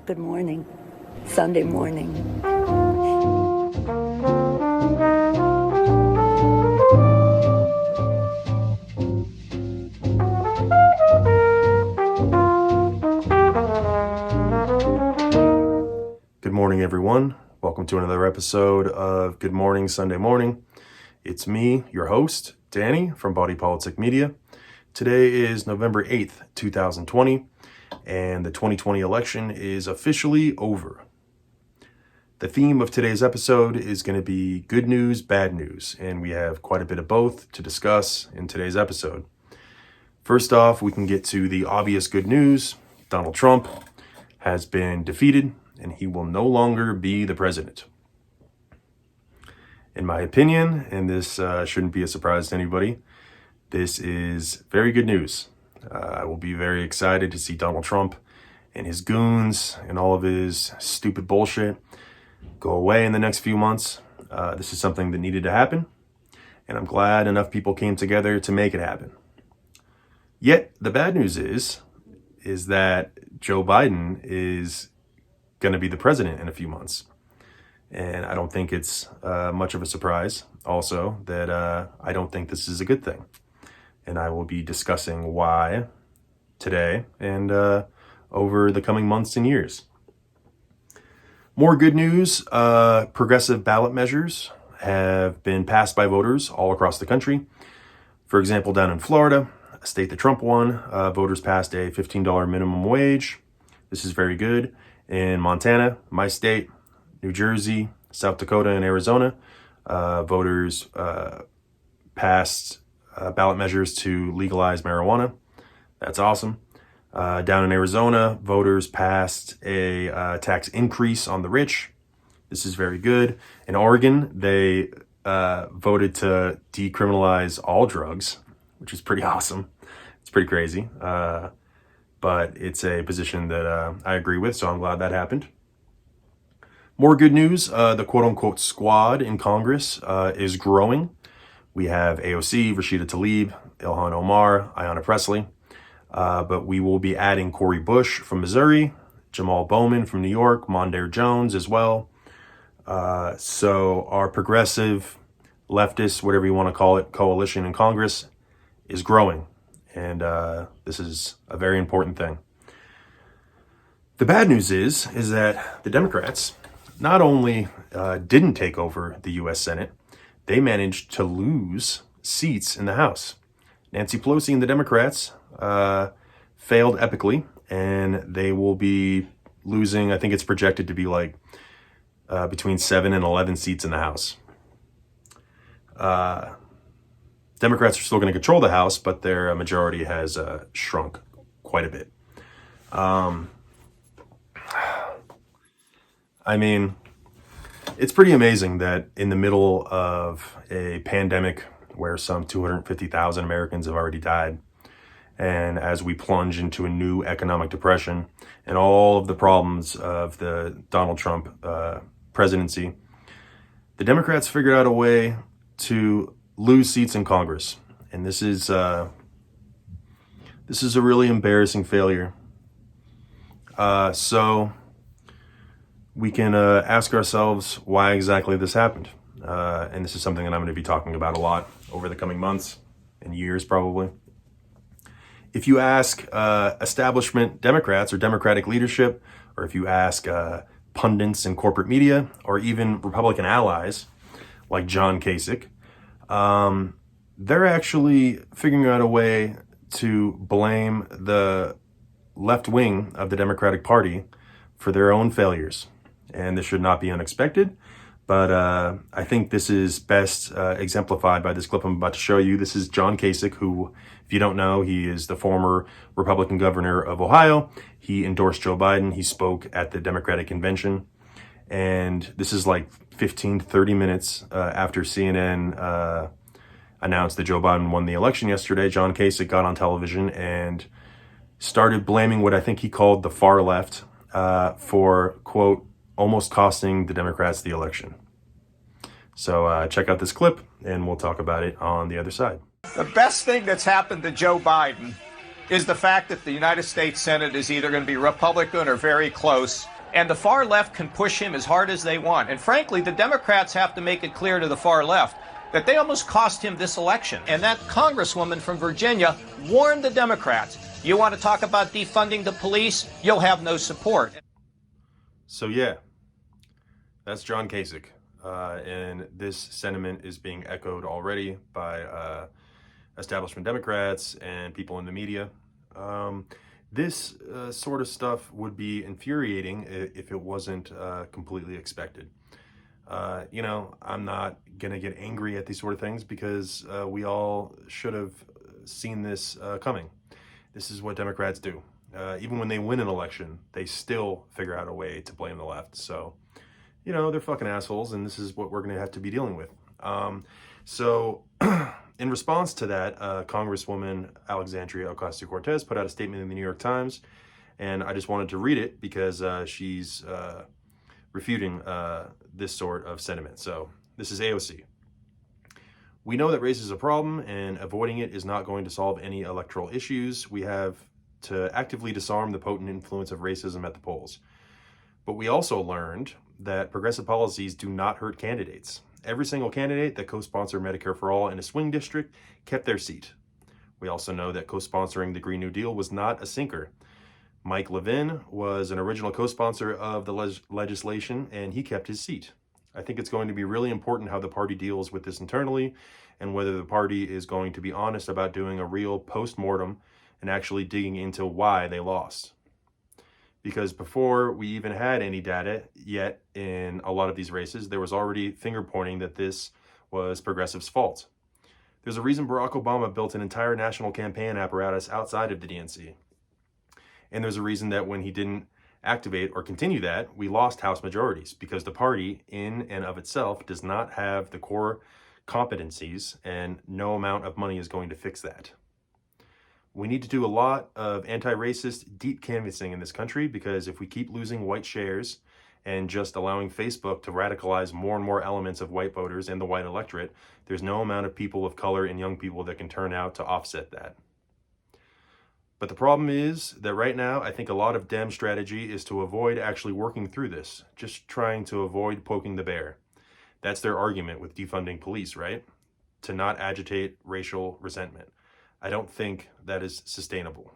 Good morning. Sunday morning. Good morning, everyone. Welcome to another episode of Good Morning Sunday Morning. It's me, your host, Danny from Body Politic Media. Today is November 8th, 2020, and the 2020 election is officially over. The theme of today's episode is going to be good news, bad news, and we have quite a bit of both to discuss in today's episode. First off, we can get to the obvious good news. Donald Trump has been defeated, and he will no longer be the president. In my opinion, and this shouldn't be a surprise to anybody, this is very good news. I will be very excited to see Donald Trump and his goons and all of his stupid bullshit go away in the next few months. This is something that needed to happen, and I'm glad enough people came together to make it happen. Yet, the bad news is that Joe Biden is going to be the president in a few months. And I don't think it's much of a surprise also that I don't think this is a good thing. And I will be discussing why today and over the coming months and years. More good news, progressive ballot measures have been passed by voters all across the country. For example, down in Florida, a state that Trump won, voters passed a $15 minimum wage. This is very good. In Montana, my state, New Jersey, South Dakota, and Arizona, voters passed ballot measures to legalize marijuana. That's awesome. Down in Arizona, voters passed a tax increase on the rich. This is very good. In Oregon, they voted to decriminalize all drugs, which is pretty awesome. It's pretty crazy. But it's a position that I agree with, so I'm glad that happened. More good news, the quote-unquote squad in Congress is growing. We have AOC, Rashida Tlaib, Ilhan Omar, Ayanna Pressley, but we will be adding Cori Bush from Missouri, Jamal Bowman from New York, Mondaire Jones as well. So our progressive, leftist, whatever you want to call it, coalition in Congress is growing. And this is a very important thing. The bad news is that the Democrats not only didn't take over the U.S. Senate, they managed to lose seats in the House. Nancy Pelosi and the Democrats failed epically, and they will be losing, I think it's projected to be like between 7 and 11 seats in the House. Democrats are still going to control the House, but their majority has shrunk quite a bit. I mean, it's pretty amazing that in the middle of a pandemic where some 250,000 Americans have already died, and as we plunge into a new economic depression and all of the problems of the Donald Trump presidency, the Democrats figured out a way to lose seats in Congress. And this is a really embarrassing failure. So we can ask ourselves why exactly this happened. And this is something that I'm going to be talking about a lot over the coming months and years, probably. If you ask establishment Democrats or Democratic leadership, or if you ask pundits in corporate media, or even Republican allies like John Kasich, they're actually figuring out a way to blame the left wing of the Democratic Party for their own failures. And this should not be unexpected, but I think this is best exemplified by this clip I'm about to show you. This is John Kasich, who, if you don't know, he is the former Republican governor of Ohio. He endorsed Joe Biden. He spoke at the Democratic convention. And this is like 15 to 30 minutes after CNN announced that Joe Biden won the election yesterday. John Kasich got on television and started blaming what I think he called the far left for, quote, almost costing the Democrats the election. So check out this clip and we'll talk about it on the other side. The best thing that's happened to Joe Biden is the fact that the United States Senate is either going to be Republican or very close And the far left can push him as hard as they want. And frankly, the Democrats have to make it clear to the far left that they almost cost him this election. And that congresswoman from Virginia warned the Democrats, you want to talk about defunding the police, you'll have no support. So yeah, that's John Kasich. And this sentiment is being echoed already by establishment Democrats and people in the media. This sort of stuff would be infuriating if it wasn't completely expected. You know, I'm not going to get angry at these sort of things because we all should have seen this coming. This is what Democrats do. Even when they win an election, they still figure out a way to blame the left. So, you know, they're fucking assholes, and this is what we're going to have to be dealing with. So in response to that, Congresswoman Alexandria OcasioCortez put out a statement in the New York Times, and I just wanted to read it because she's refuting this sort of sentiment. So this is AOC. We know that race is a problem, and avoiding it is not going to solve any electoral issues. We have to actively disarm the potent influence of racism at the polls. But we also learned that progressive policies do not hurt candidates. Every single candidate that co-sponsored Medicare for All in a swing district kept their seat. We also know that co-sponsoring the Green New Deal was not a sinker. Mike Levin was an original co-sponsor of the legislation, and he kept his seat. I think it's going to be really important how the party deals with this internally, and whether the party is going to be honest about doing a real post-mortem and actually digging into why they lost. Because before we even had any data yet in a lot of these races, there was already finger pointing that this was progressives' fault. There's a reason Barack Obama built an entire national campaign apparatus outside of the DNC. And there's a reason that when he didn't activate or continue that, we lost House majorities, because the party in and of itself does not have the core competencies, and no amount of money is going to fix that. We need to do a lot of anti-racist deep canvassing in this country, because if we keep losing white shares and just allowing Facebook to radicalize more and more elements of white voters and the white electorate, there's no amount of people of color and young people that can turn out to offset that. But the problem is that right now, I think a lot of Dem strategy is to avoid actually working through this, just trying to avoid poking the bear. That's their argument with defunding police, right? To not agitate racial resentment. I don't think that is sustainable.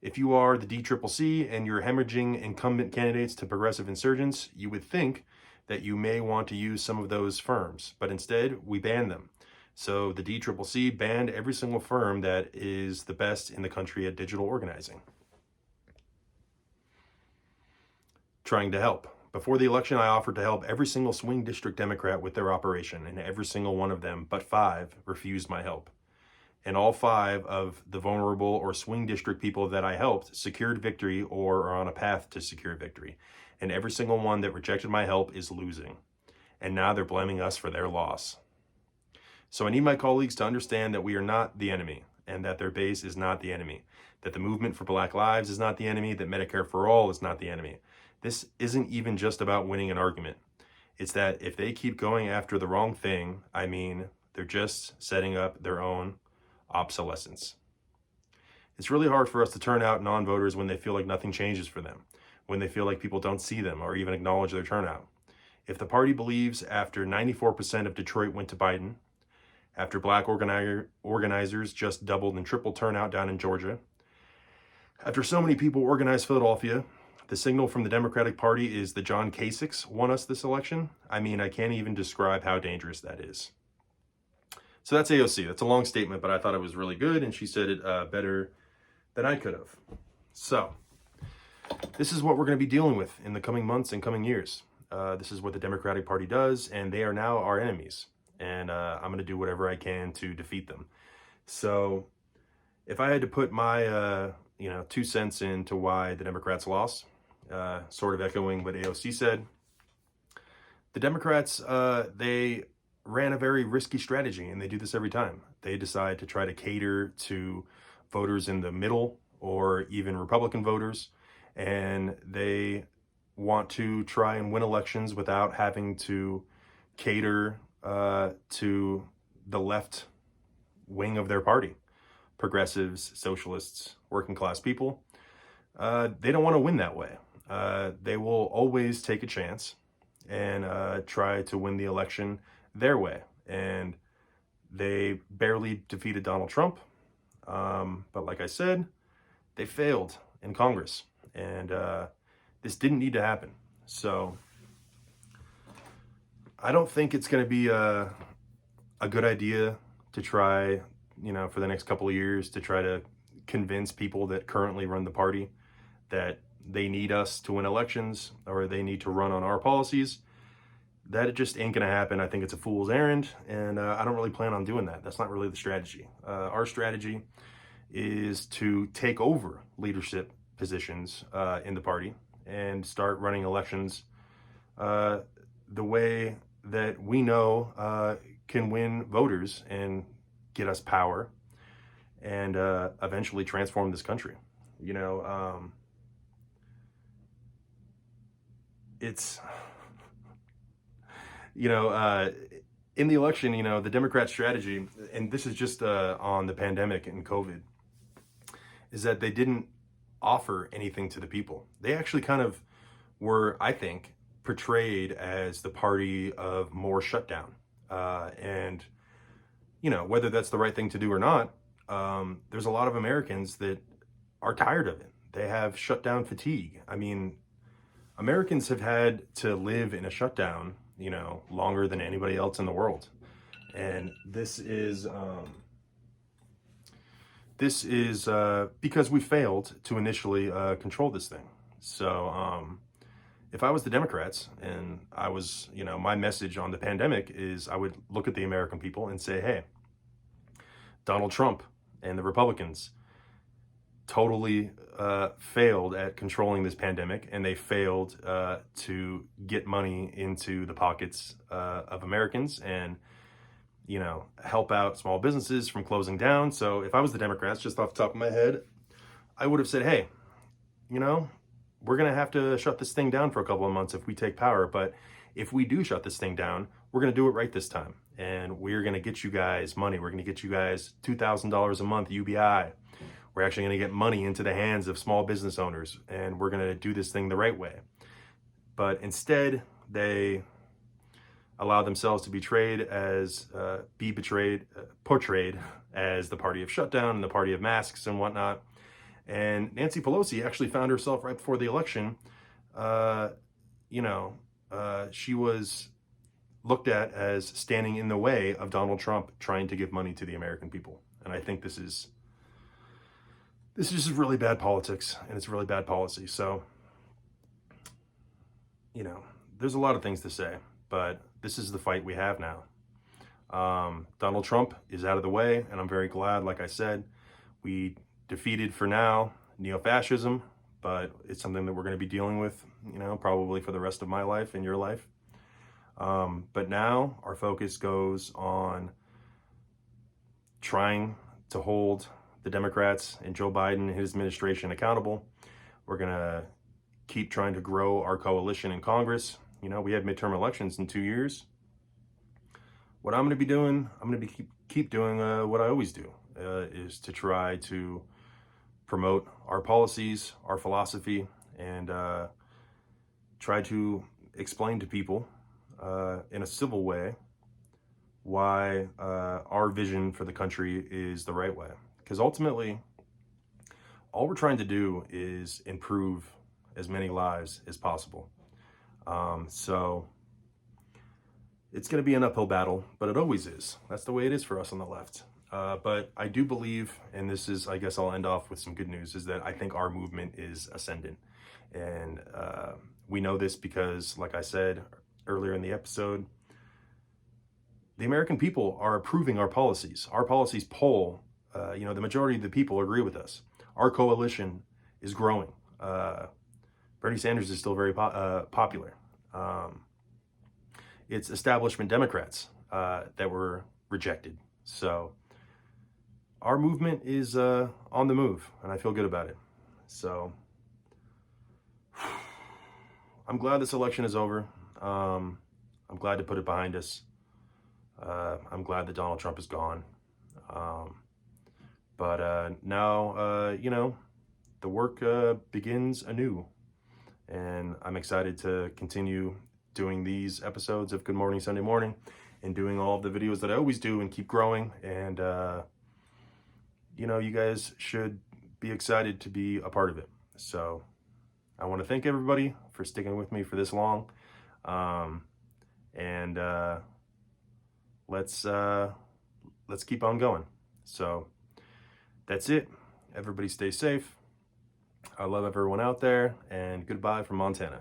If you are the DCCC and you're hemorrhaging incumbent candidates to progressive insurgents, you would think that you may want to use some of those firms, but instead we ban them. So the DCCC banned every single firm that is the best in the country at digital organizing. Trying to help. Before the election, I offered to help every single swing district Democrat with their operation, and every single one of them, but 5, refused my help. And all 5 of the vulnerable or swing district people that I helped secured victory or are on a path to secure victory. And every single one that rejected my help is losing. And now they're blaming us for their loss. So I need my colleagues to understand that we are not the enemy, and that their base is not the enemy, that the movement for Black Lives is not the enemy, that Medicare for All is not the enemy. This isn't even just about winning an argument. It's that if they keep going after the wrong thing, I mean, they're just setting up their own obsolescence. It's really hard for us to turn out non-voters when they feel like nothing changes for them, when they feel like people don't see them or even acknowledge their turnout. If the party believes after 94% of Detroit went to Biden, after Black organizers just doubled and tripled turnout down in Georgia, after so many people organized Philadelphia, the signal from the Democratic Party is the John Kasichs won us this election. I mean, I can't even describe how dangerous that is. So that's AOC. That's a long statement, but I thought it was really good, and she said it better than I could have. So this is what we're going to be dealing with in the coming months and coming years. This is what the Democratic Party does, and they are now our enemies. And I'm going to do whatever I can to defeat them. So if I had to put my 2 cents into why the Democrats lost, sort of echoing what AOC said, the Democrats, they ran a very risky strategy, and they do this every time. They decide to try to cater to voters in the middle or even Republican voters, and they want to try and win elections without having to cater to the left wing of their party, progressives, socialists, working class people. They don't want to win that way. they will always take a chance and try to win the election their way. And they barely defeated Donald Trump. But like I said, they failed in Congress. And this didn't need to happen. So I don't think it's going to be a good idea to try, for the next couple of years to try to convince people that currently run the party that they need us to win elections or they need to run on our policies. That it just ain't going to happen. I think it's a fool's errand, and I don't really plan on doing that. That's not really the strategy. Our strategy is to take over leadership positions in the party and start running elections the way that we know can win voters and get us power and eventually transform this country. It's, in the election, the Democrat strategy, and this is just on the pandemic and COVID, is that they didn't offer anything to the people. They actually kind of were, I think, portrayed as the party of more shutdown. And, whether that's the right thing to do or not, there's a lot of Americans that are tired of it. They have shutdown fatigue. I mean, Americans have had to live in a shutdown, longer than anybody else in the world. And this is because we failed to initially control this thing. So if I was the Democrats and I was, my message on the pandemic is I would look at the American people and say, hey, Donald Trump and the Republicans totally failed at controlling this pandemic, and they failed to get money into the pockets of Americans and, help out small businesses from closing down. So if I was the Democrats, just off the top of my head, I would have said, hey, we're going to have to shut this thing down for a couple of months if we take power. But if we do shut this thing down, we're going to do it right this time. And we're going to get you guys money. We're going to get you guys $2,000 a month UBI. We're actually going to get money into the hands of small business owners, and we're going to do this thing the right way. But instead, they allow themselves to be portrayed as the party of shutdown and the party of masks and whatnot. And Nancy Pelosi actually found herself right before the election. She was looked at as standing in the way of Donald Trump trying to give money to the American people. And I think this is just really bad politics, and it's really bad policy. So, there's a lot of things to say, but this is the fight we have now. Donald Trump is out of the way, and I'm very glad, like I said, we defeated, for now, neo-fascism, but it's something that we're going to be dealing with, probably for the rest of my life and your life. But now our focus goes on trying to hold the Democrats and Joe Biden and his administration accountable. We're going to keep trying to grow our coalition in Congress. We have midterm elections in 2 years. What I'm going to be doing, I'm going to be keep doing what I always do, is to try to promote our policies, our philosophy, and try to explain to people in a civil way why our vision for the country is the right way. Because ultimately, all we're trying to do is improve as many lives as possible. So it's going to be an uphill battle, but it always is. That's the way it is for us on the left. But I do believe, and this is, I guess I'll end off with some good news, is that I think our movement is ascendant. And we know this because, like I said earlier in the episode, the American people are approving our policies. Our policies poll. The majority of the people agree with us. Our coalition is growing. Bernie Sanders is still very popular. It's establishment Democrats that were rejected. So our movement is on the move, and I feel good about it. So I'm glad this election is over. I'm glad to put it behind us. I'm glad that Donald Trump is gone. But now, the work begins anew. And I'm excited to continue doing these episodes of Good Morning Sunday Morning and doing all of the videos that I always do and keep growing. And, you know, you guys should be excited to be a part of it. So I want to thank everybody for sticking with me for this long. Let's keep on going. So that's it. Everybody stay safe. I love everyone out there, and goodbye from Montana.